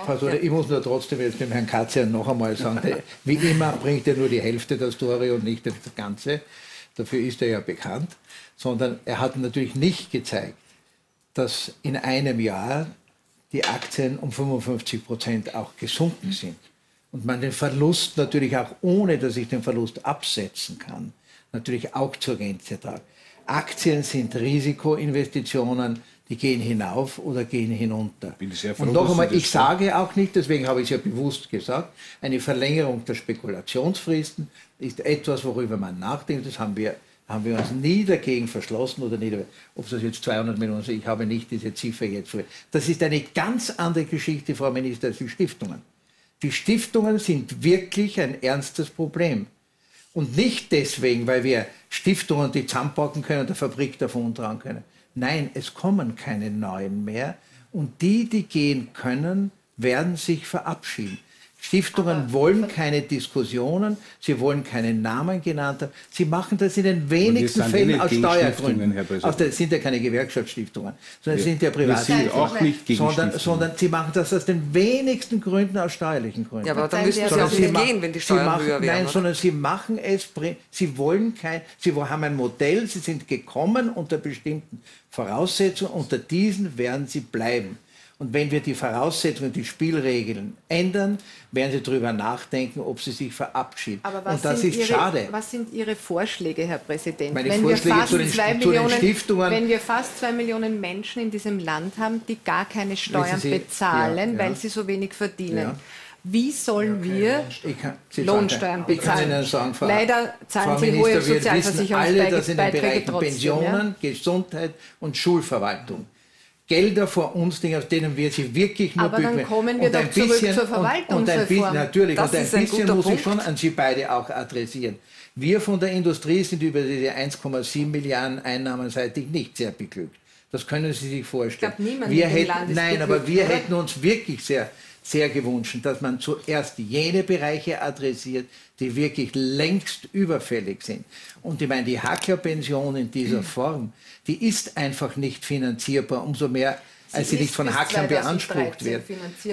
Frau Soder, ich muss nur trotzdem jetzt dem Herrn Katzian noch einmal sagen, wie immer bringt er nur die Hälfte der Story und nicht das Ganze. Dafür ist er ja bekannt. Sondern er hat natürlich nicht gezeigt, dass in einem Jahr die Aktien um 55% auch gesunken sind. Und man den Verlust natürlich auch, ohne dass ich den Verlust absetzen kann, natürlich auch zur Gänze trage. Aktien sind Risikoinvestitionen, die gehen hinauf oder gehen hinunter. Bin sehr froh, und noch einmal, ich sage auch nicht, deswegen habe ich es ja bewusst gesagt, eine Verlängerung der Spekulationsfristen ist etwas, worüber man nachdenkt. Das haben wir uns nie dagegen verschlossen oder nicht, ob das jetzt 200 Millionen sind, ich habe nicht diese Ziffer jetzt vor. Das ist eine ganz andere Geschichte, Frau Minister, als die Stiftungen. Die Stiftungen sind wirklich ein ernstes Problem. Und nicht deswegen, weil wir Stiftungen, die zusammenpacken können und der Fabrik davon tragen können. Nein, es kommen keine neuen mehr. Und die, die gehen können, werden sich verabschieden. Stiftungen wollen keine Diskussionen, sie wollen keinen Namen genannt haben. Sie machen das in den wenigsten Fällen aus Steuergründen. Das sind ja keine Gewerkschaftsstiftungen, sondern sind ja private. Auch nicht gegen sondern sie machen das aus den wenigsten Gründen, aus steuerlichen Gründen. Ja, aber dann müssen sie auch nicht gehen, wenn die Steuern höher werden. Nein, sondern sie machen es, sie wollen sie haben ein Modell, sie sind gekommen unter bestimmten Voraussetzungen, unter diesen werden sie bleiben. Und wenn wir die Voraussetzungen, die Spielregeln ändern, werden Sie darüber nachdenken, ob Sie sich verabschieden. Aber was und das ist schade. Was sind Ihre Vorschläge, Herr Präsident? Wenn wir fast 2 Millionen Menschen in diesem Land haben, die gar keine Steuern bezahlen, weil sie so wenig verdienen. Ja. Wie sollen wir Lohnsteuern bezahlen? Ich kann Ihnen sagen, Leider zahlen Sie hohe Sozialversicherungsbeiträge dass in den Bereichen Pensionen, Gesundheit und Schulverwaltung Gelder vor uns, aus denen wir sie wirklich nur bücken. Aber dann kommen wir doch zurück zur Verwaltungsreform. Natürlich, und ein bisschen muss ich schon an Sie beide auch adressieren. Wir von der Industrie sind über diese 1,7 Milliarden einnahmenseitig nicht sehr beglückt. Das können Sie sich vorstellen. Ich glaube, niemand aber wir hätten uns wirklich sehr gewünscht, dass man zuerst jene Bereiche adressiert, die wirklich längst überfällig sind. Und ich meine, die Hackler-Pension in dieser Form, die ist einfach nicht finanzierbar, umso mehr, als sie nicht von Hacklern beansprucht wird.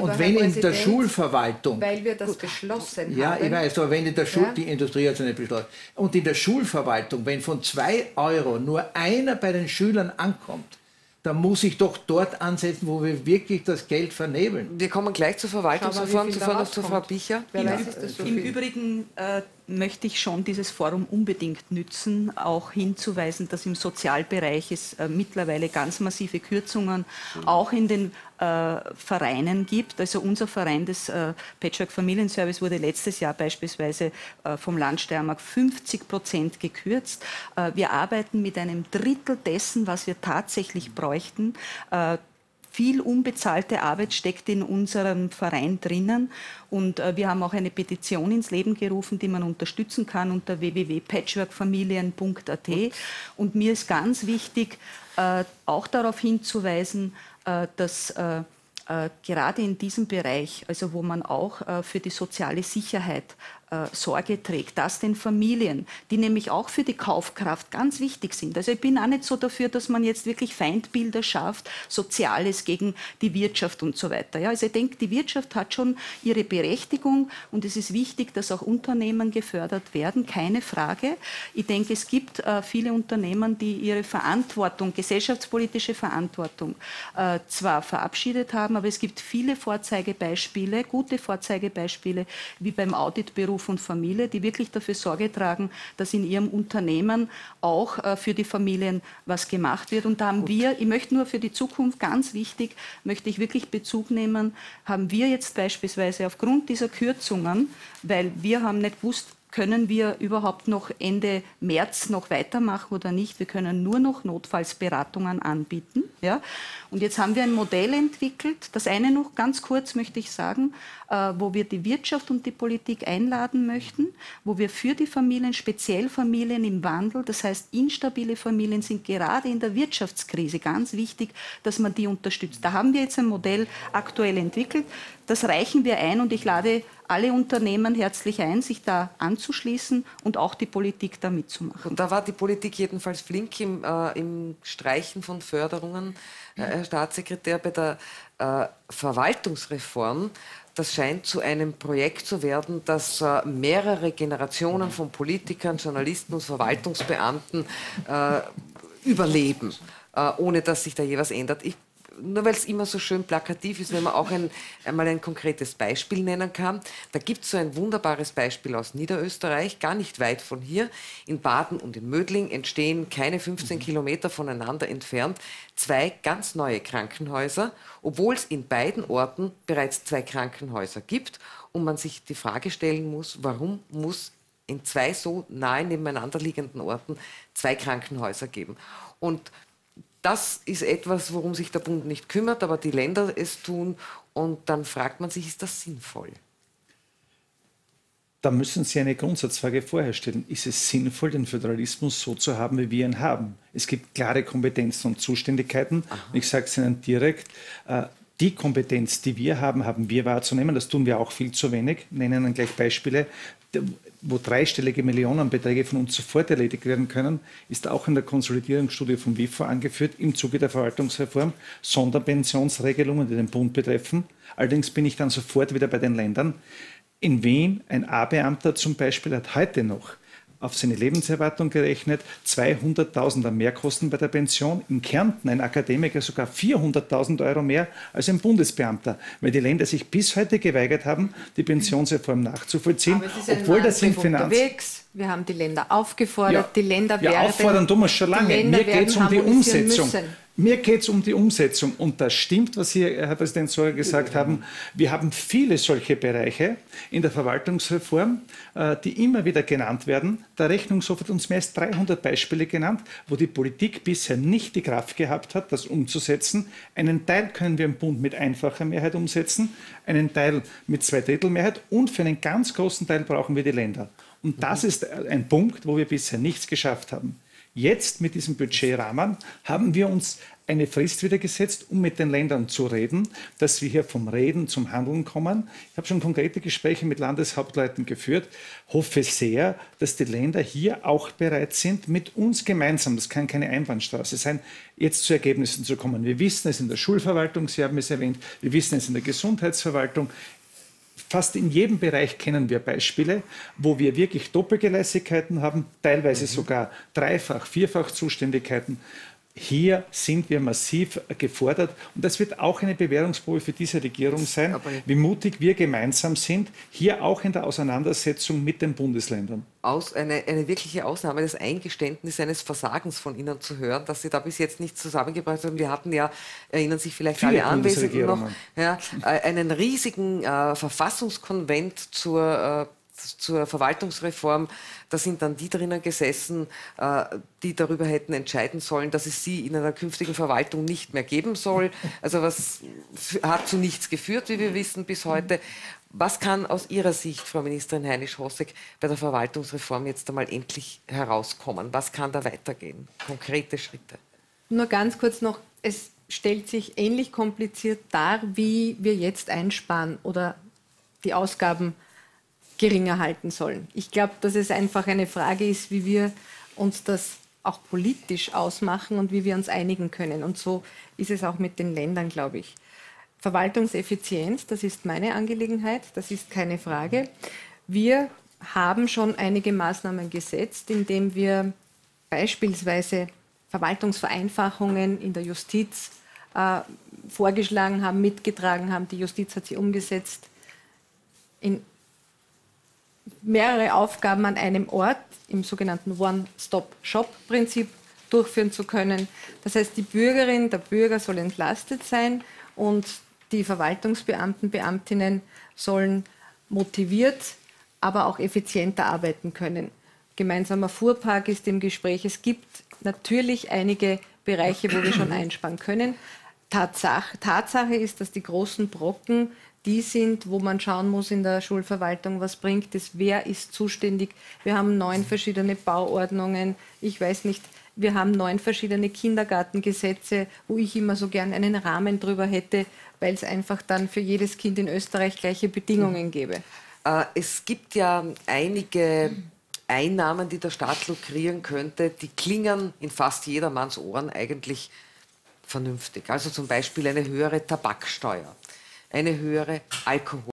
Und wenn in der Schulverwaltung... Weil wir das beschlossen haben. Ja, ich weiß, aber wenn in der die Industrie hat es nicht beschlossen. Und in der Schulverwaltung, wenn von 2 Euro nur einer bei den Schülern ankommt, dann muss ich doch dort ansetzen, wo wir wirklich das Geld vernebeln. Wir kommen gleich zur Verwaltungsreform, zuvor noch zu Frau Bicher. Im Übrigen möchte ich schon dieses Forum unbedingt nützen, auch hinzuweisen, dass im Sozialbereich es mittlerweile ganz massive Kürzungen auch in den Vereinen gibt. Also unser Verein des Patchwork Familienservice wurde letztes Jahr beispielsweise vom Land Steiermark 50% gekürzt. Wir arbeiten mit einem Drittel dessen, was wir tatsächlich bräuchten. Viel unbezahlte Arbeit steckt in unserem Verein drinnen und wir haben auch eine Petition ins Leben gerufen, die man unterstützen kann unter www.patchworkfamilien.at. Und mir ist ganz wichtig, auch darauf hinzuweisen, dass gerade in diesem Bereich, also wo man auch für die soziale Sicherheit Sorge trägt, dass den Familien, die nämlich auch für die Kaufkraft ganz wichtig sind. Also ich bin auch nicht so dafür, dass man jetzt wirklich Feindbilder schafft, Soziales gegen die Wirtschaft und so weiter. Ja, also ich denke, die Wirtschaft hat schon ihre Berechtigung und es ist wichtig, dass auch Unternehmen gefördert werden, keine Frage. Ich denke, es gibt viele Unternehmen, die ihre Verantwortung, gesellschaftspolitische Verantwortung zwar verabschiedet haben, aber es gibt viele Vorzeigebeispiele, gute Vorzeigebeispiele, wie beim Auditberuf und Familie, die wirklich dafür Sorge tragen, dass in ihrem Unternehmen auch für die Familien was gemacht wird. Und da haben wir, ich möchte nur für die Zukunft, ganz wichtig, möchte ich wirklich Bezug nehmen, haben wir jetzt beispielsweise aufgrund dieser Kürzungen, weil wir haben nicht gewusst, können wir überhaupt noch Ende März noch weitermachen oder nicht? Wir können nur noch Notfallsberatungen anbieten. Ja? Und jetzt haben wir ein Modell entwickelt. Das eine noch ganz kurz möchte ich sagen, wo wir die Wirtschaft und die Politik einladen möchten, wo wir für die Familien, speziell Familien im Wandel, das heißt instabile Familien sind gerade in der Wirtschaftskrise ganz wichtig, dass man die unterstützt. Da haben wir jetzt ein Modell aktuell entwickelt. Das reichen wir ein und ich lade alle Unternehmen herzlich ein, sich da anzuschließen und auch die Politik da mitzumachen. Und da war die Politik jedenfalls flink im Streichen von Förderungen. Herr Staatssekretär, bei der Verwaltungsreform, das scheint zu einem Projekt zu werden, das mehrere Generationen von Politikern, Journalisten und Verwaltungsbeamten überleben, ohne dass sich da je was ändert. Nur weil es immer so schön plakativ ist, wenn man auch einmal ein konkretes Beispiel nennen kann. Da gibt es so ein wunderbares Beispiel aus Niederösterreich, gar nicht weit von hier. In Baden und in Mödling entstehen keine 15 Kilometer voneinander entfernt 2 ganz neue Krankenhäuser, obwohl es in beiden Orten bereits 2 Krankenhäuser gibt und man sich die Frage stellen muss, warum muss in 2 so nahe nebeneinander liegenden Orten 2 Krankenhäuser geben. Und das ist etwas, worum sich der Bund nicht kümmert, aber die Länder es tun. Und dann fragt man sich, ist das sinnvoll? Da müssen Sie eine Grundsatzfrage vorher stellen. Ist es sinnvoll, den Föderalismus so zu haben, wie wir ihn haben? Es gibt klare Kompetenzen und Zuständigkeiten. Und ich sage es Ihnen direkt, die Kompetenz, die wir haben, haben wir wahrzunehmen. Das tun wir auch viel zu wenig. Ich nenne Ihnen gleich Beispiele, wo dreistellige Millionenbeträge von uns sofort erledigt werden können, ist auch in der Konsolidierungsstudie vom WIFO angeführt, im Zuge der Verwaltungsreform, Sonderpensionsregelungen, die den Bund betreffen. Allerdings bin ich dann sofort wieder bei den Ländern. In Wien, ein A-Beamter zum Beispiel, hat heute noch auf seine Lebenserwartung gerechnet 200.000 an Mehrkosten bei der Pension. In Kärnten ein Akademiker sogar 400.000 € mehr als ein Bundesbeamter, weil die Länder sich bis heute geweigert haben, die Pensionsreform nachzuvollziehen. Aber es ist obwohl das in unterwegs. Wir haben die Länder aufgefordert, die Länder werden... Ja, auffordern tun wir schon lange. Mir geht es um die Umsetzung. Mir geht es um die Umsetzung. Und das stimmt, was Sie, Herr Präsident Sorge, gesagt haben. Wir haben viele solche Bereiche in der Verwaltungsreform, die immer wieder genannt werden. Der Rechnungshof hat uns mehr als 300 Beispiele genannt, wo die Politik bisher nicht die Kraft gehabt hat, das umzusetzen. Einen Teil können wir im Bund mit einfacher Mehrheit umsetzen, einen Teil mit 2/3 und für einen ganz großen Teil brauchen wir die Länder. Und das ist ein Punkt, wo wir bisher nichts geschafft haben. Jetzt mit diesem Budgetrahmen haben wir uns eine Frist wieder gesetzt, um mit den Ländern zu reden, dass wir hier vom Reden zum Handeln kommen. Ich habe schon konkrete Gespräche mit Landeshauptleuten geführt, hoffe sehr, dass die Länder hier auch bereit sind, mit uns gemeinsam, das kann keine Einbahnstraße sein, jetzt zu Ergebnissen zu kommen. Wir wissen es in der Schulverwaltung, Sie haben es erwähnt, wir wissen es in der Gesundheitsverwaltung. Fast in jedem Bereich kennen wir Beispiele, wo wir wirklich Doppelgeleisigkeiten haben, teilweise sogar Dreifach-, Vierfach-Zuständigkeiten. Hier sind wir massiv gefordert und das wird auch eine Bewährungsprobe für diese Regierung sein, wie mutig wir gemeinsam sind, hier auch in der Auseinandersetzung mit den Bundesländern. Eine wirkliche Ausnahme, das Eingeständnis eines Versagens von Ihnen zu hören, dass Sie da bis jetzt nicht zusammengebracht haben. Wir hatten ja, erinnern sich vielleicht viele alle Anwesenden noch, einen riesigen Verfassungskonvent zur Verwaltungsreform. Da sind dann die drinnen gesessen, die darüber hätten entscheiden sollen, dass es sie in einer künftigen Verwaltung nicht mehr geben soll. Also was hat zu nichts geführt, wie wir wissen, bis heute. Was kann aus Ihrer Sicht, Frau Ministerin Heinisch-Hossek, bei der Verwaltungsreform jetzt einmal endlich herauskommen? Was kann da weitergehen? Konkrete Schritte. Nur ganz kurz noch, es stellt sich ähnlich kompliziert dar, wie wir jetzt einsparen oder die Ausgaben geringer halten sollen. Ich glaube, dass es einfach eine Frage ist, wie wir uns das auch politisch ausmachen und wie wir uns einigen können. Und so ist es auch mit den Ländern, glaube ich. Verwaltungseffizienz, das ist meine Angelegenheit, das ist keine Frage. Wir haben schon einige Maßnahmen gesetzt, indem wir beispielsweise Verwaltungsvereinfachungen in der Justiz vorgeschlagen haben, mitgetragen haben. Die Justiz hat sie umgesetzt. In mehrere Aufgaben an einem Ort im sogenannten One-Stop-Shop-Prinzip durchführen zu können. Das heißt, die Bürgerin, der Bürger soll entlastet sein und die Verwaltungsbeamten, Beamtinnen sollen motiviert, aber auch effizienter arbeiten können. Gemeinsamer Fuhrpark ist im Gespräch. Es gibt natürlich einige Bereiche, wo wir schon einsparen können. Tatsache ist, dass die großen Brocken die sind, wo man schauen muss in der Schulverwaltung, was bringt es, wer ist zuständig. Wir haben 9 verschiedene Bauordnungen, ich weiß nicht, wir haben 9 verschiedene Kindergartengesetze, wo ich immer so gern einen Rahmen drüber hätte, weil es einfach dann für jedes Kind in Österreich gleiche Bedingungen gäbe. Es gibt ja einige Einnahmen, die der Staat lukrieren könnte, die klingen in fast jedermanns Ohren eigentlich vernünftig. Also zum Beispiel eine höhere Tabaksteuer, eine höhere Alkoholsteuer.